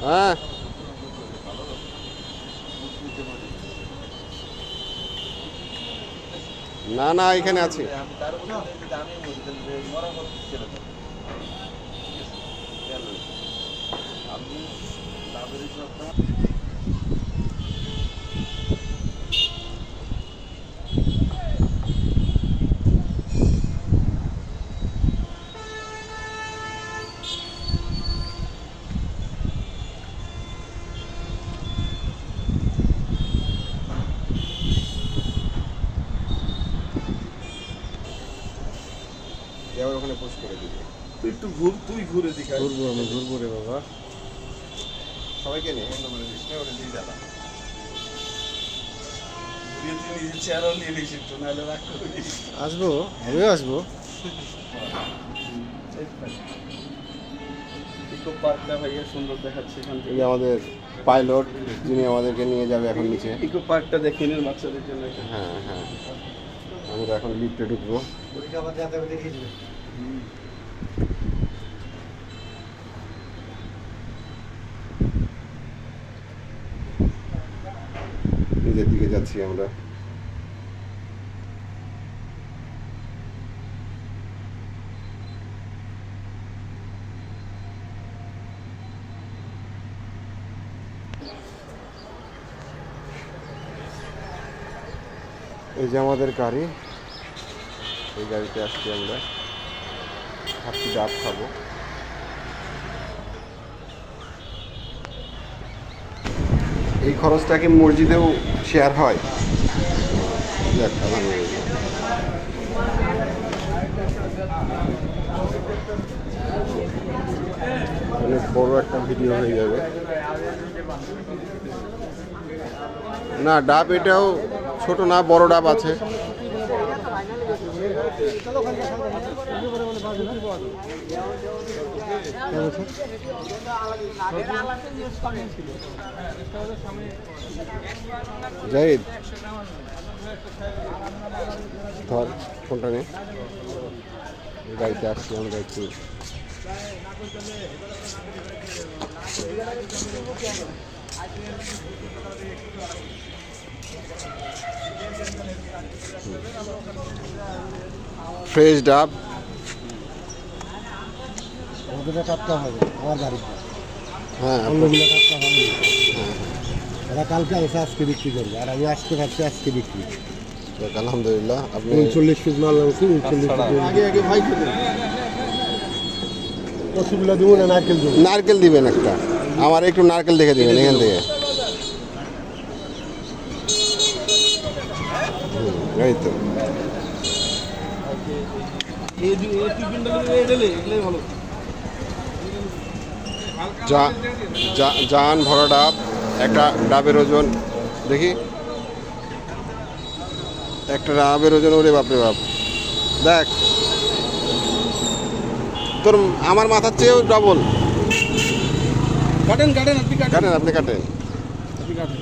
হ্যাঁ না না এখানে আছে ওখানে পোস্ট করে দিবি একটু ঘুর তুই ঘুরে দিকে ঘুরবো আমি ঘুরবো রে বাবা সবাইকে নিয়ে ওটা দিয়ে যাবা চেয়ারও নিয়ে নিস একটু নাহলে রাখ আসবো আমিও আসবো ইকো পার্কটা ভাইয়া সুন্দর দেখাচ্ছে এখান থেকে এই আমাদের পাইলট যিনি আমাদেরকে নিয়ে যাবে এখন নিচে ইকো পার্কটা দেখে নিন বাচ্চাদের জন্য হ্যাঁ হ্যাঁ আমরা এখন লিফটে ঢুকবো নিজের দিকে যাচ্ছি আমরা এই যে আমাদের গাড়ি এই গাড়িতে আসছি আমরা ভাবছি ডাব খাবো এই খরচটা কি মসজিদেও শেয়ার হয় অনেক বড় একটা ভিডিও হয়ে যাবে না ডাব এটাও ছোট না বড় ডাব আছে জাহিদ ধর ফোনটা নে গাড়িতে আসছি আমরা একটু ফ্রেশ ডাব টাটকা হবে আমার বাড়িতে হ্যাঁ অন্যগুলো টাটকা হবে এরা কালকে আসে আজকে বিক্রি করবে আর আমি আজকে ভাবছি আজকে বিক্রি আলহামদুলিল্লাহ আপনি 39 পিস মাল লাগছে 39 আগে আগে ভাই রসগোল্লা দেবো না নারকেল দেবো নারকেল দিবেন একটা আমার একটু নারকেল দেখে দিবেন এখান থেকে এই তো জান ভরা ডাব একটা ডাবের ওজন দেখি একটা ডাবের ওজন ওরে বাপরে বাপ দেখ তোর আমার মাথার চেয়েও ডবল কাটেন কাটেন আপনি কাটেন আপনি কাটেন আপনি কাটেন